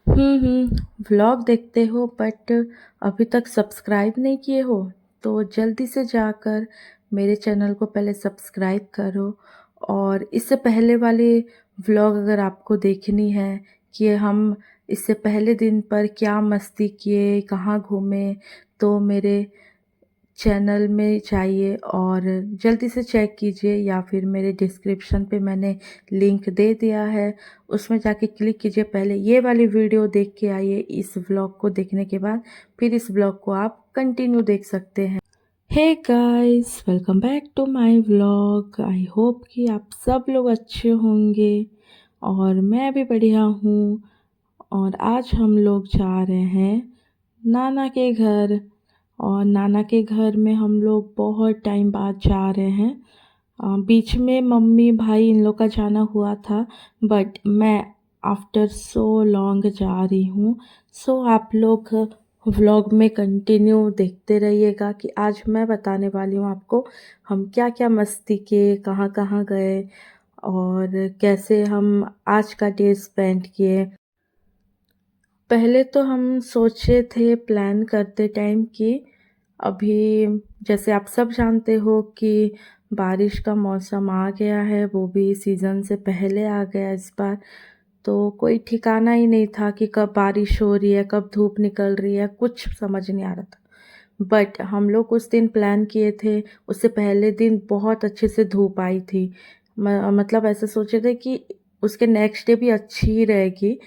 Vlog देखते हो but अभी तक सब्सक्राइब नहीं किए हो तो जल्दी से जाकर मेरे चैनल को पहले सब्सक्राइब करो। और इससे पहले वाली व्लॉग अगर आपको देखनी है कि हम इससे पहले दिन पर क्या मस्ती किए, कहाँ घूमे, तो मेरे चैनल में जाइए और जल्दी से चेक कीजिए, या फिर मेरे डिस्क्रिप्शन पे मैंने लिंक दे दिया है, उसमें जाके क्लिक कीजिए। पहले ये वाली वीडियो देख के आइए, इस व्लॉग को देखने के बाद फिर इस व्लॉग को आप कंटिन्यू देख सकते हैं। Hey guys, welcome back to my vlog. I hope कि आप सब लोग अच्छे होंगे और मैं भी बढ़िया हूँ। और आज हम लोग जा रहे हैं नाना के घर। और नाना के घर में हम लोग बहुत टाइम बाद जा रहे हैं। बीच में मम्मी भाई इन लोग का जाना हुआ था, बट मैं आफ्टर सो लॉन्ग जा रही हूँ। सो आप लोग व्लॉग में कंटिन्यू देखते रहिएगा कि आज मैं बताने वाली हूँ आपको हम क्या क्या मस्ती किए, कहाँ कहाँ गए और कैसे हम आज का डे स्पेंड किए। पहले तो हम सोचे थे प्लान करते टाइम कि अभी जैसे आप सब जानते हो कि बारिश का मौसम आ गया है, वो भी सीज़न से पहले आ गया इस बार। तो कोई ठिकाना ही नहीं था कि कब बारिश हो रही है, कब धूप निकल रही है, कुछ समझ नहीं आ रहा था। बट हम लोग उस दिन प्लान किए थे, उससे पहले दिन बहुत अच्छे से धूप आई थी। मतलब ऐसे सोचे थे कि उसके नेक्स्ट डे भी अच्छी ही रहेगी।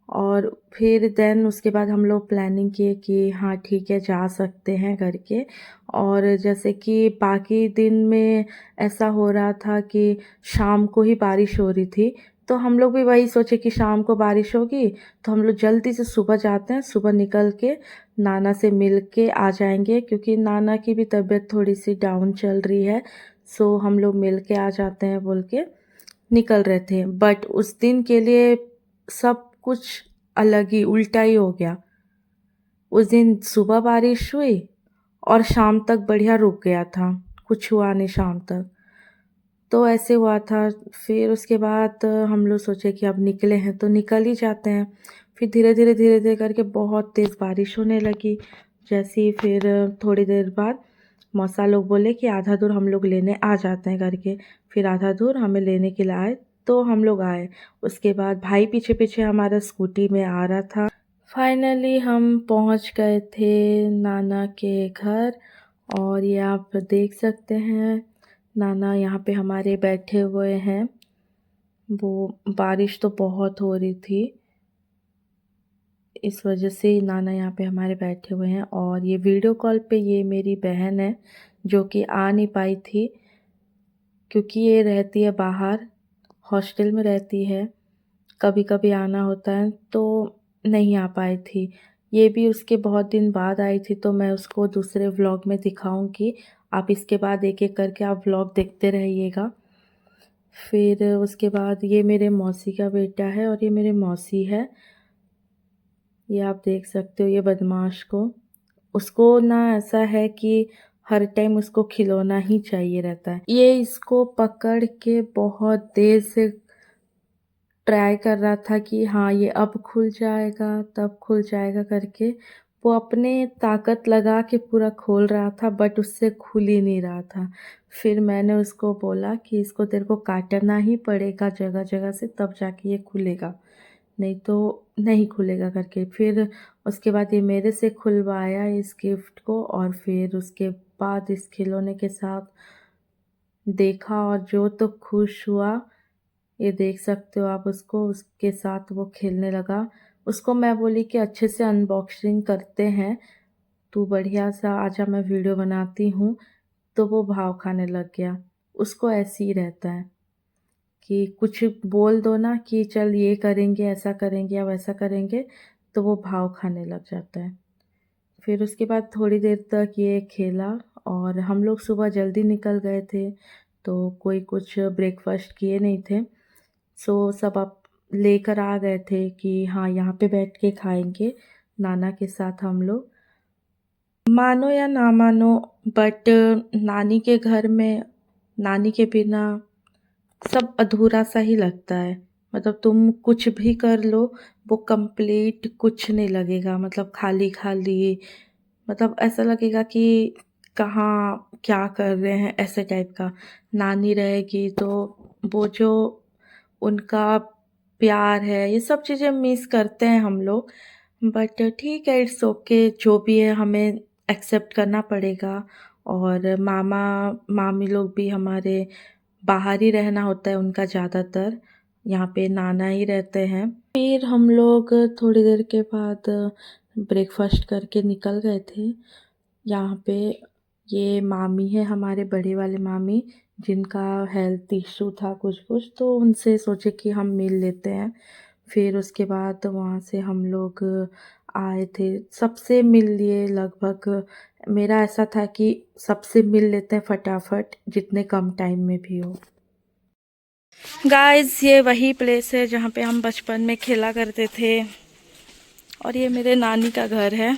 और फिर देन उसके बाद हम लोग प्लानिंग किए कि हाँ ठीक है, जा सकते हैं करके। और जैसे कि बाकी दिन में ऐसा हो रहा था कि शाम को ही बारिश हो रही थी, तो हम लोग भी वही सोचे कि शाम को बारिश होगी तो हम लोग जल्दी से सुबह जाते हैं, सुबह निकल के नाना से मिल के आ जाएंगे, क्योंकि नाना की भी तबीयत थोड़ी सी डाउन चल रही है। सो हम लोग मिल के आ जाते हैं बोल के निकल रहे थे। बट उस दिन के लिए सब कुछ अलग ही उल्टा ही हो गया। उस दिन सुबह बारिश हुई और शाम तक बढ़िया रुक गया था, कुछ हुआ नहीं शाम तक। तो ऐसे हुआ था। फिर उसके बाद हम लोग सोचे कि अब निकले हैं तो निकल ही जाते हैं। फिर धीरे धीरे करके बहुत तेज़ बारिश होने लगी। जैसे ही फिर थोड़ी देर बाद मौसा लोग बोले कि आधा दूर हम लोग लेने आ जाते हैं करके। फिर आधा दूर हमें लेने के लिए आए, तो हम लोग आए। उसके बाद भाई पीछे पीछे हमारा स्कूटी में आ रहा था। फाइनली हम पहुंच गए थे नाना के घर। और ये आप देख सकते हैं, नाना यहाँ पे हमारे बैठे हुए हैं। वो बारिश तो बहुत हो रही थी, इस वजह से नाना यहाँ पे हमारे बैठे हुए हैं। और ये वीडियो कॉल पे ये मेरी बहन है जो कि आ नहीं पाई थी, क्योंकि ये रहती है बाहर, हॉस्टल में रहती है। कभी कभी आना होता है तो नहीं आ पाई थी। ये भी उसके बहुत दिन बाद आई थी, तो मैं उसको दूसरे व्लॉग में दिखाऊंगी। आप इसके बाद एक एक करके आप व्लॉग देखते रहिएगा। फिर उसके बाद ये मेरे मौसी का बेटा है और ये मेरे मौसी है। ये आप देख सकते हो ये बदमाश को, उसको ना ऐसा है कि हर टाइम उसको खिलौना ही चाहिए रहता है। ये इसको पकड़ के बहुत देर से ट्राई कर रहा था कि हाँ ये अब खुल जाएगा तब खुल जाएगा करके। वो अपने ताकत लगा के पूरा खोल रहा था, बट उससे खुल ही नहीं रहा था। फिर मैंने उसको बोला कि इसको तेरे को काटना ही पड़ेगा जगह जगह से, तब जाके ये खुलेगा, नहीं तो नहीं खुलेगा करके। फिर उसके बाद ये मेरे से खुलवाया इस गिफ्ट को, और फिर उसके बाद इस खिलौने के साथ देखा और जो तो खुश हुआ। ये देख सकते हो आप उसको, उसके साथ वो खेलने लगा। उसको मैं बोली कि अच्छे से अनबॉक्सिंग करते हैं, तू बढ़िया सा आजा मैं वीडियो बनाती हूँ। तो वो भाव खाने लग गया। उसको ऐसे ही रहता है कि कुछ बोल दो ना कि चल ये करेंगे, ऐसा करेंगे या वैसा करेंगे, तो वो भाव खाने लग जाता है। फिर उसके बाद थोड़ी देर तक ये खेला और हम लोग सुबह जल्दी निकल गए थे, तो कोई कुछ ब्रेकफास्ट किए नहीं थे। सो सब अब लेकर आ गए थे कि हाँ यहाँ पे बैठ के खाएंगे नाना के साथ हम लोग। मानो या ना मानो, बट नानी के घर में नानी के बिना सब अधूरा सा ही लगता है। मतलब तुम कुछ भी कर लो, वो कंप्लीट कुछ नहीं लगेगा, मतलब खाली खाली, मतलब ऐसा लगेगा कि कहाँ क्या कर रहे हैं, ऐसे टाइप का। नानी रहेगी तो वो जो उनका प्यार है, ये सब चीज़ें मिस करते हैं हम लोग। बट ठीक है, इट्स ओके, जो भी है हमें एक्सेप्ट करना पड़ेगा। और मामा मामी लोग भी हमारे बाहर ही रहना होता है उनका ज़्यादातर, यहाँ पे नाना ही रहते हैं। फिर हम लोग थोड़ी देर के बाद ब्रेकफास्ट करके निकल गए थे। यहाँ पे ये मामी है हमारे, बड़े वाले मामी, जिनका हेल्थ इशू था कुछ कुछ, तो उनसे सोचे कि हम मिल लेते हैं। फिर उसके बाद वहाँ से हम लोग आए थे, सबसे मिल लिए लगभग। मेरा ऐसा था कि सबसे मिल लेते हैं फटाफट, जितने कम टाइम में भी हो। गाइस, ये वही प्लेस है जहाँ पे हम बचपन में खेला करते थे। और ये मेरे नानी का घर है।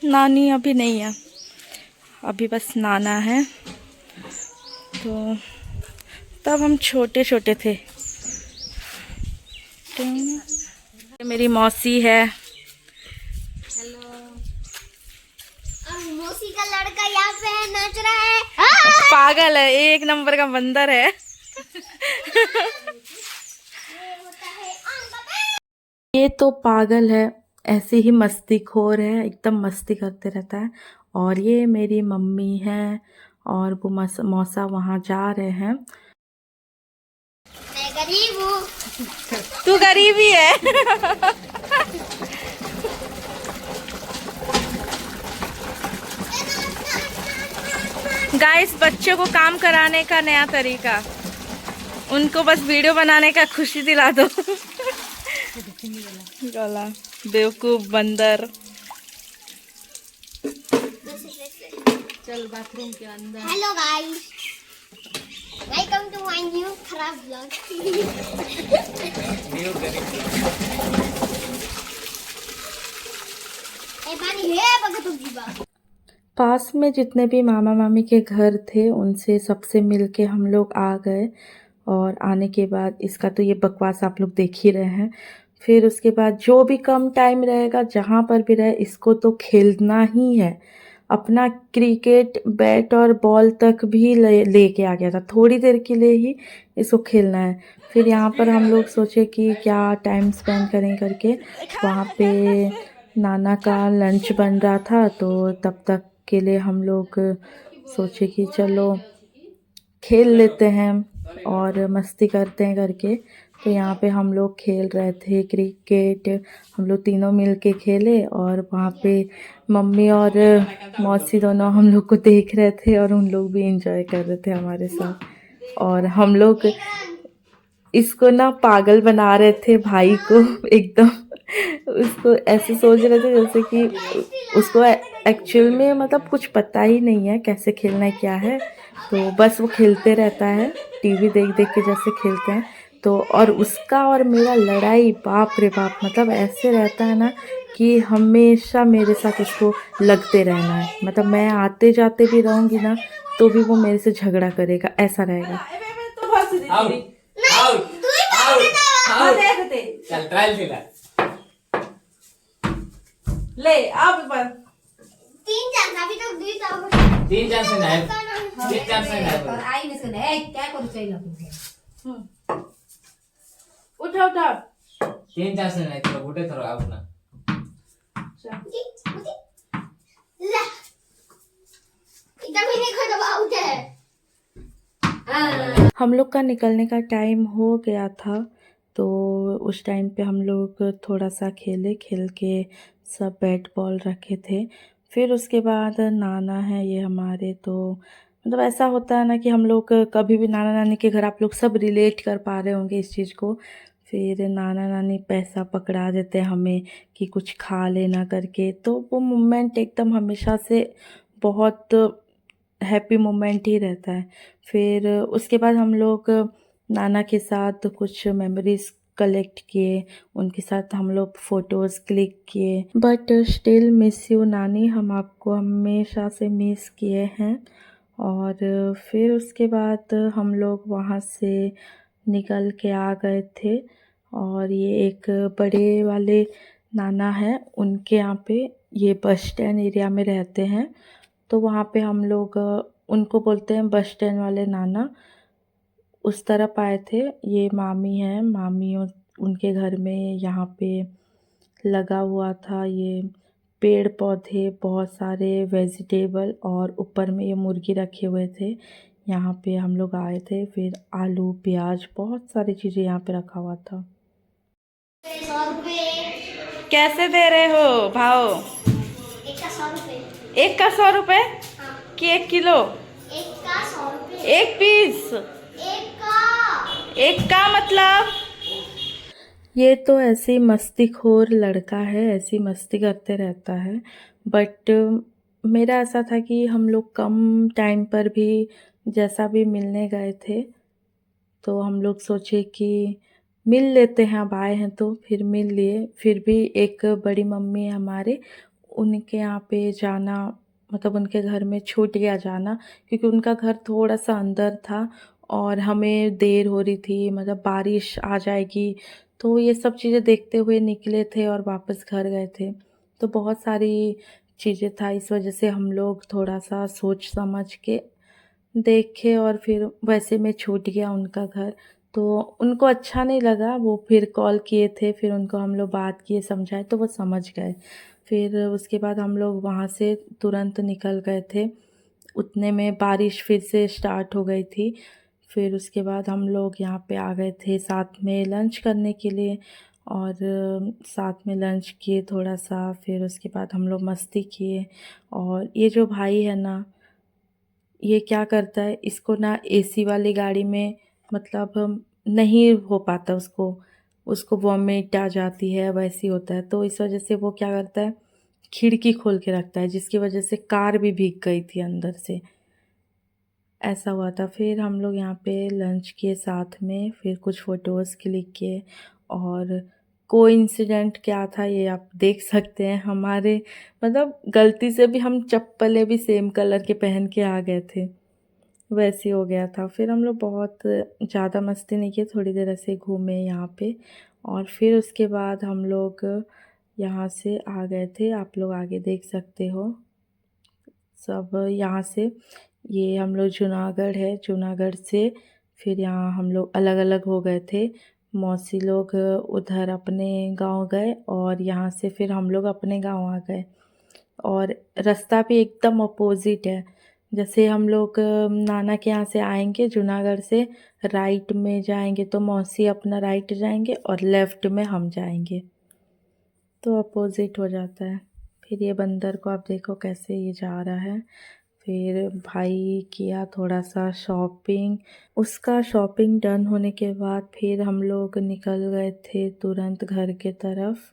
नानी अभी नहीं है, अभी बस नाना है। तो तब हम छोटे छोटे थे। तो ये मेरी मौसी है। हेलो। अब मौसी का लड़का यहाँ पे नाच रहा है। पागल है, एक नंबर का बंदर है। ये तो पागल है, ऐसे ही मस्तीखोर है, एकदम मस्ती करते रहता है। और ये मेरी मम्मी है, और वो मौसा वहाँ जा रहे हैं। मैं गरीब हूँ। तू गरीब ही है। गाइस, बच्चों को काम कराने का नया तरीका, उनको बस वीडियो बनाने का खुशी दिला दो। गला बेवकूफ बंदर। चल बाथरूम के अंदर। Hello guys, welcome to my new खराब व्लॉग। ए पानी है बगत होगी। पास में जितने भी मामा मामी के घर थे, उनसे सबसे मिलके हम लोग आ गए। और आने के बाद इसका तो ये बकवास आप लोग देख ही रहे हैं। फिर उसके बाद जो भी कम टाइम रहेगा, जहाँ पर भी रहे, इसको तो खेलना ही है। अपना क्रिकेट बैट और बॉल तक भी लेके आ गया था, थोड़ी देर के लिए ही इसको खेलना है। फिर यहाँ पर हम लोग सोचे कि क्या टाइम स्पेंड करें करके। वहाँ पे नाना का लंच बन रहा था, तो तब तक के लिए हम लोग सोचे कि चलो खेल लेते हैं और मस्ती करते हैं करके। तो यहाँ पे हम लोग खेल रहे थे क्रिकेट, हम लोग तीनों मिल के खेले। और वहाँ पे मम्मी और मौसी दोनों हम लोग को देख रहे थे, और उन लोग भी एंजॉय कर रहे थे हमारे साथ। और हम लोग इसको ना पागल बना रहे थे भाई को, एकदम उसको ऐसे सोच रहे थे जैसे कि उसको एक्चुअल में मतलब कुछ पता ही नहीं है कैसे खेलना है क्या है। तो बस वो खेलते रहता है, टीवी देख देख के जैसे खेलते हैं। तो और उसका और मेरा लड़ाई, बाप रे बाप, मतलब ऐसे रहता है ना कि हमेशा मेरे साथ उसको लगते रहना है। मतलब मैं आते जाते भी रहूँगी ना, तो भी वो मेरे से झगड़ा करेगा, ऐसा रहेगा। चल ट्रायल दिला ले अब बस तीन चांस अभी तक दुई था। तीन चांस नाही एक चांस नाही आई ने सुने ए क्या करू चाहिए उठा उठा। तीन चांस नाही तुला कुठे थरो आपण ला एकदम ही नहीं खड़ा आउट है। हम लोग का निकलने का टाइम हो गया था, तो उस टाइम पे हम लोग थोड़ा सा खेले, खेल के सब बैट बॉल रखे थे। फिर उसके बाद नाना है ये हमारे, तो मतलब ऐसा होता है ना कि हम लोग कभी भी नाना नानी के घर, आप लोग सब रिलेट कर पा रहे होंगे इस चीज़ को। फिर नाना नानी पैसा पकड़ा देते हैं हमें कि कुछ खा लेना करके, तो वो मोमेंट एकदम हमेशा से बहुत हैप्पी मोमेंट ही रहता है। फिर उसके बाद हम लोग नाना के साथ कुछ मेमोरीज कलेक्ट किए, उनके साथ हम लोग फ़ोटोज़ क्लिक किए। बट स्टिल मिस यू नानी, हम आपको हमेशा से मिस किए हैं। और फिर उसके बाद हम लोग वहाँ से निकल के आ गए थे। और ये एक बड़े वाले नाना हैं, उनके यहाँ पे ये बस स्टैंड एरिया में रहते हैं, तो वहाँ पे हम लोग उनको बोलते हैं बस स्टैंड वाले नाना। उस तरफ आए थे। ये मामी हैं, मामी उनके घर में यहाँ पे लगा हुआ था ये पेड़ पौधे, बहुत सारे वेजिटेबल, और ऊपर में ये मुर्गी रखे हुए थे। यहाँ पे हम लोग आए थे, फिर आलू प्याज बहुत सारी चीज़ें यहाँ पे रखा हुआ था। 100 रुपए। कैसे दे रहे हो भाव? एक का 100 रुपए। एक का 100 रुपये हाँ, कि 1 किलो? एक का 100 रुपए। एक पीस? एक का मतलब ये तो ऐसे ही मस्तीखोर लड़का है, ऐसी मस्ती करते रहता है। बट मेरा ऐसा था कि हम लोग कम टाइम पर भी जैसा भी मिलने गए थे, तो हम लोग सोचे कि मिल लेते हैं, अब आए हैं तो फिर मिल लिए। फिर भी एक बड़ी मम्मी है हमारे, उनके यहाँ पे जाना, मतलब उनके घर में छूट गया जाना, क्योंकि उनका घर थोड़ा सा अंदर था और हमें देर हो रही थी, मतलब बारिश आ जाएगी, तो ये सब चीज़ें देखते हुए निकले थे और वापस घर गए थे। तो बहुत सारी चीज़ें था, इस वजह से हम लोग थोड़ा सा सोच समझ के देखे और फिर वैसे में छूट गया उनका घर। तो उनको अच्छा नहीं लगा, वो फिर कॉल किए थे, फिर उनको हम लोग बात किए, समझाए, तो वो समझ गए। फिर उसके बाद हम लोग वहाँ से तुरंत निकल गए थे। उतने में बारिश फिर से स्टार्ट हो गई थी। फिर उसके बाद हम लोग यहाँ पे आ गए थे साथ में लंच करने के लिए, और साथ में लंच किए थोड़ा सा, फिर उसके बाद हम लोग मस्ती किए। और ये जो भाई है ना, ये क्या करता है, इसको ना एसी वाली गाड़ी में मतलब नहीं हो पाता, उसको वॉमिट आ जाती है, वैसी होता है, तो इस वजह से वो क्या करता है, खिड़की खोल के रखता है, जिसकी वजह से कार भी भीग गई थी अंदर से, ऐसा हुआ था। फिर हम लोग यहाँ पे लंच किए साथ में, फिर कुछ फ़ोटोज़ क्लिक किए। और कोइंसिडेंट क्या था ये आप देख सकते हैं, हमारे मतलब गलती से भी हम चप्पलें भी सेम कलर के पहन के आ गए थे, वैसे हो गया था। फिर हम लोग बहुत ज़्यादा मस्ती नहीं की, थोड़ी देर ऐसे घूमे यहाँ पे, और फिर उसके बाद हम लोग यहाँ से आ गए थे। आप लोग आगे देख सकते हो सब यहाँ से, ये हम लोग जूनागढ़ है, जूनागढ़ से फिर यहाँ हम लोग अलग अलग हो गए थे। मौसी लोग उधर अपने गांव गए और यहाँ से फिर हम लोग अपने गांव आ गए। और रास्ता भी एकदम अपोजिट है। जैसे हम लोग नाना के यहाँ से आएंगे जूनागढ़ से, राइट में जाएंगे तो मौसी अपना राइट जाएंगे और लेफ़्ट में हम जाएंगे, तो अपोजिट हो जाता है। फिर ये बंदर को आप देखो कैसे ये जा रहा है। फिर भाई किया थोड़ा सा शॉपिंग, उसका शॉपिंग डन होने के बाद फिर हम लोग निकल गए थे तुरंत घर के तरफ।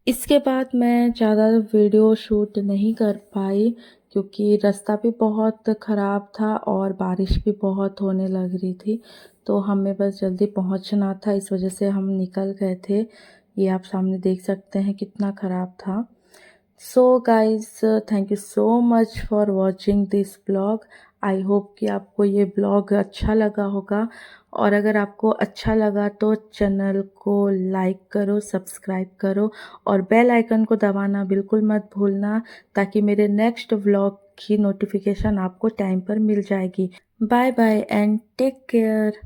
इसके बाद मैं ज़्यादा वीडियो शूट नहीं कर पाई, क्योंकि रास्ता भी बहुत ख़राब था और बारिश भी बहुत होने लग रही थी, तो हमें बस जल्दी पहुंचना था, इस वजह से हम निकल गए थे। ये आप सामने देख सकते हैं कितना ख़राब था। So guys, thank you so much for watching this blog. I hope कि आपको ये ब्लॉग अच्छा लगा होगा, और अगर आपको अच्छा लगा तो चैनल को लाइक करो, सब्सक्राइब करो और बेल आइकन को दबाना बिल्कुल मत भूलना, ताकि मेरे नेक्स्ट व्लॉग की नोटिफिकेशन आपको टाइम पर मिल जाएगी। Bye bye and take care.